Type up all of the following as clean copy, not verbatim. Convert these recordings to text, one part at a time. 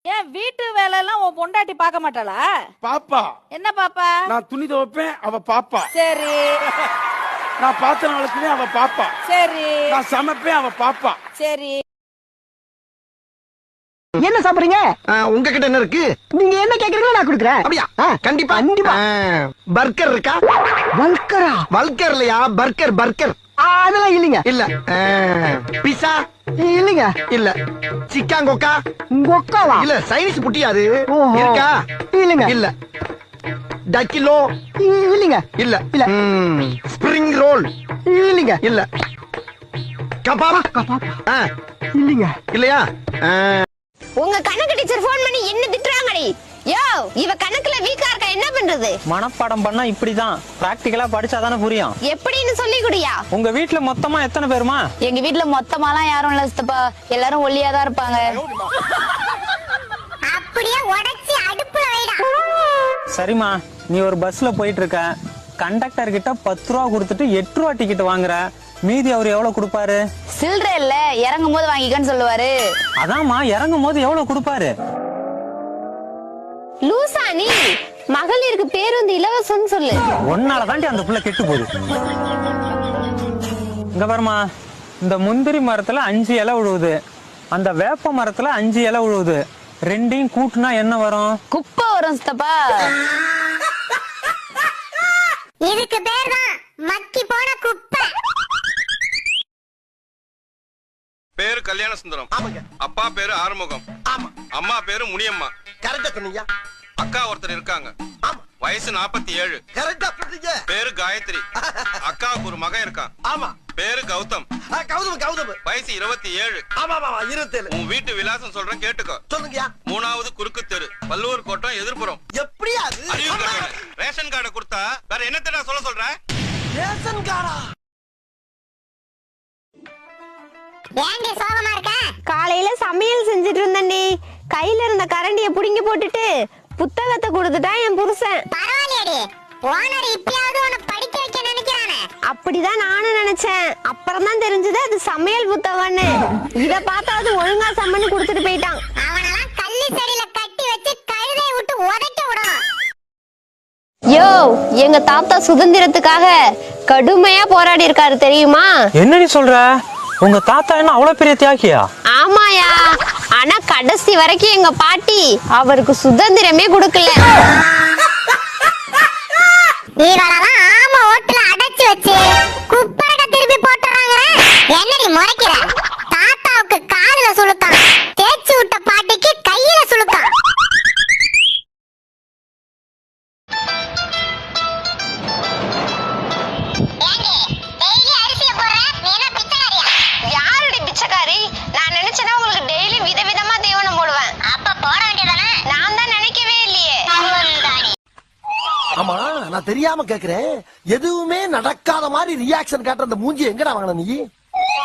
ஏன் வீட்டு வேலை எல்லாம் உன் பொண்டாட்டி பார்க்க மாட்டாளா? பாப்பா. என்ன பாப்பா? நான் துணி துவைப்பேன், அவ பாப்பா. சரி. நான் பாத்திரம் வளர்க்குவேன், அவ பாப்பா. சரி. நான் சமைப்பேன், அவ பாப்பா. சரி. என்ன சாப்பிடுறீங்க? உங்ககிட்ட என்ன இருக்கு? நீங்க என்ன கேக்குறீங்களோ நான் கொடுக்குறேன். அப்படியா? கண்டிப்பா கண்டிப்பா. பர்கர் இருக்கா? பல்கரா? பல்கர் இல்லையா, பர்கர் பர்கர். அதெல்லாம் இல்லைங்க. இல்ல. பிஸா இல்லைங்க. இல்ல. சிக்கன் கொக்கா? கொக்காவா? இல்ல, சைனீஸ் புட்டியாது இருக்கா? இல்லைங்க. இல்ல. டக்கிலோ? இல்லைங்க. இல்ல. இல்ல. Spring roll? இல்லைங்க. இல்ல. கபாப்? கபாப்? இல்லைங்க. இல்லையா? உங்க கணக்கு டீச்சர் போன் பண்ணி என்ன திட்டுறாங்கடி? யோ, இவ கணக்குல வீக்கா இருக்கா, என்ன பண்றது? மனப்பாடம் பண்ணா இப்படிதான், பிராக்டிகலா படிச்சாதானே புரியும். எப்படின்னு சொல்லி குடியா. உங்க வீட்ல மொத்தமா எத்தனை பேருமா? எங்க வீட்ல மொத்தமாலாம் யாரும் இல்ல சித்தப்பா, எல்லாரும் ஒல்லியாதான் இருப்பாங்க. அப்படியே உடைச்சி அடுப்புல வைடா. சரிம்மா, நீ ஒரு பஸ்ல போயிட்டு இருக்க, கண்டக்டர் கிட்ட 10 ரூபா கொடுத்துட்டு 8 ரூபா டிக்கெட் வாங்குற, மீதி அவர் எவ்வளவு கொடுப்பாரு? சில்லற இல்ல, இறங்கும் போது வாங்கிக்கன்னு சொல்லுவாரு. அதாம்மா, இறங்கும் போது எவ்வளவு கொடுப்பாரு? லூசா நீ? மகளிருக்கு பேருந்து இலவசம் சொல்லு. ஒன்னால தாண்டி அந்த புள்ள கெட்டு போகுது. இங்க பாருமா, இந்த முந்திரி மரத்துல 5 இலை விழுவுது, அந்த வேப்ப மரத்துல 5 இலை விழுவுது, ரெண்டையும் கூட்டுனா என்ன வரும்? குப்பை வரும் சித்தப்பா. இதுக்கு பேர் தான் மக்கி போன குப்பை. பேரு கல்யாண சுந்தரம். அப்பா பேரு ஆறுமுகம். அம்மா பேரு முனியம்மா. கரெக்டா சொன்னீங்க. அக்கா ஒருத்தர் இருக்காங்க, வயசு 47. கரெக்டா சொன்னீங்க. பேரு காயத்ரி. அக்காவுக்கு ஒரு மகன் இருக்கான். ஆமா. பேரு கௌதம். கௌதம். வயசு 27. ஆமா 27. உன் வீட்டு விலாசம் சொல்றேன் கேட்டுக்கோ. சொல்லுங்கயா. 3வது குறுக்கு தெரு, பல்லூர் கோட்டம், எதிர்ப்புறம். எப்படியா அது? ரேஷன் கார்டு கொடுத்தா வேற என்னத்தடா சொல்ல சொல்ற? ரேஷன் கார்டா? ஏண்டி சோகமா இருக்க? காலையில சமையல் செஞ்சுட்டு இருந்தேன்டி, கையில இருந்த கரண்டிய புடிங்கி போட்டுட்டு புத்தகத்தை கொடுத்துட்டா என் புருஷன். பரவாயில்லையடி, ஓனர் இப்பயாவது உன்னை படிக்க வைக்க நினைக்கிறானே. அப்படிதான் நானும் நினைச்சேன், அப்புறம் தான் தெரிஞ்சது அது சமையல் புத்தகம்னு. இத பார்த்தாவது ஒழுங்கா சம்மனு கொடுத்துட்டு போயிட்டான். அவனெல்லாம் கள்ளி செடியில கட்டி வச்சு கழுதையை விட்டு உதைக்க விடணும். யோ, எங்க தாத்தா சுதந்திரத்துக்காக கடுமையா போராடி இருக்காரு தெரியுமா? என்னடி சொல்ற? உங்க தாத்தா என்ன அவ்வளவு பெரிய தியாகியா? ஆமாயா, ஆனா கடைசி வரைக்கும் எங்க பாட்டி அவருக்கு சுதந்திரமே கொடுக்கல. இவளெல்லாம் ஆமா ஓட்டுல அடைச்சு வச்சு குப்பரக திருப்பி போட்டுறாங்க. என்னடி முறைக்கிற? தாத்தாவுக்கு காதுல சுளுக்கான், தேய்ச்சி விட்ட பாட்டிக்கு கையில சுளுக்கான். யாருடி பிச்சைக்காரி? நான் நினைச்சேன்னா உங்களுக்கு டெய்லி விதவிதமா தீவனம் போடுவேன். அப்ப போட வேண்டியதானே? நான் தான் நினைக்கவே இல்லையே. ஆமா, நான் தெரியாம கேக்குறேன், எதுவுமே நடக்காத மாதிரி ரியாக்ஷன் காட்டுற அந்த மூஞ்சி எங்கடா வாங்கின நீ?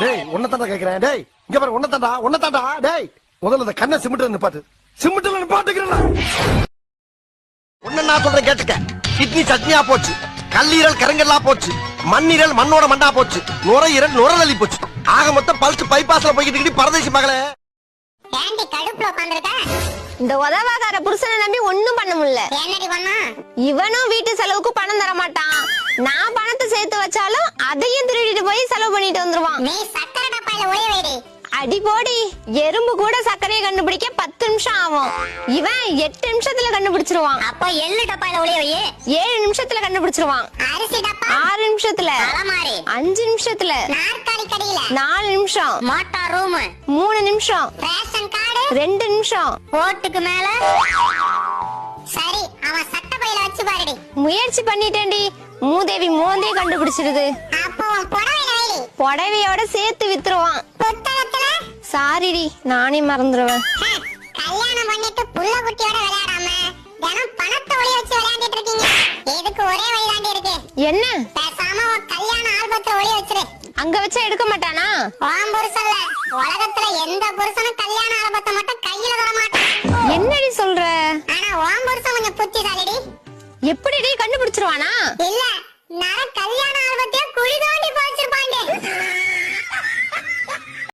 டேய், உன்னதாண்டா கேக்குறேன். டேய், இங்க பாரு, உன்னதாண்டா. டேய், முதல்ல அந்த கண்ணை சிமிட்டு நிப்பாட்டு. சிமிட்டுல நிப்பாட்டுக்கிறேன். உன்ன நான் சொல்றேன் கேட்டுக்க. கிட்னி சட்னியா போச்சு, கல்லீரல் கருங்கல்லா போச்சு, மண்ணீரல் மண்ணோட மண்ணா போச்சு, நுரையீரல் நுரலி போச்சு. ஆக மொத்தம் பல்ஸ் பைபாஸ்ல போய்கிட்டு பரதேசி மகளே. ஏண்டி கடுப்புல உட்கார்ந்திருக்க? இந்த உதவாகார புருஷனை நம்பி ஒண்ணும் பண்ண முடியல. என்னடி பண்ணா? இவனும் வீட்டு செலவுக்கு பணம் தர மாட்டான். நான் பணத்தை சேர்த்து வச்சாலும் அதையும் திருடிட்டு போய் செலவு பண்ணிட்டு வந்துருவான். நீ சக்கரை டப்பால ஒளிய வைடி. அடி போடி, எறும்பு கூட சர்க்கரையை கண்டுபிடிக்க 10 நிமிஷம் ஆகும், இவன் 8 நிமிஷத்துல கண்டுபிடிச்சிருவான். அப்ப எள்ளு டப்பால ஒளிய வை. 7 நிமிஷத்துல கண்டுபிடிச்சிருவான். அரிசி டப்பா 6 நிமிஷத்துல, அலமாரி 5 நிமிஷத்துல, நாற்காலி கடியில 4 நிமிஷம், மோட்டார் ரூம் 3 நிமிஷம், ரேஷன் கார்டு 2 நிமிஷம், ஓட்டுக்கு மேல. சரி, அவன் சட்ட பையில வச்சு பாருடி. முயற்சி பண்ணிட்டேன்டி, மூதேவி மோந்தே கண்டுபிடிச்சிருது. அப்போ புடவையோட சேர்த்து வித்துருவான். சாரிடி, நானே மறந்துடுவேன். கல்யாணம் பண்ணிட்டு புள்ள குட்டியோட விளையாடாம தினம் பணத்தை ஒளிய வச்சு விளையாடிட்டு இருக்கீங்க. இதுக்கு ஒரே வழிதாண்டி இருக்கு. என்ன? பேசாம உன் கல்யாண ஆல்பத்தை ஒளிய வச்சிரு. அங்க வச்சா எடுக்க மாட்டானா? உன் புருஷன்ல, உலகத்துல எந்த புருஷனும் கல்யாண ஆல்பத்தை மட்டும் கையில தர மாட்டான். என்னடி சொல்ற? ஆனா உன் புருஷன் கொஞ்சம் புத்திசாலிடி. எப்படிடி கண்டுபிடிச்சிருவானா? இல்ல, நான் கல்யாண ஆல்பத்தையே குழி தோண்டி போச்சிருப்பாங்க.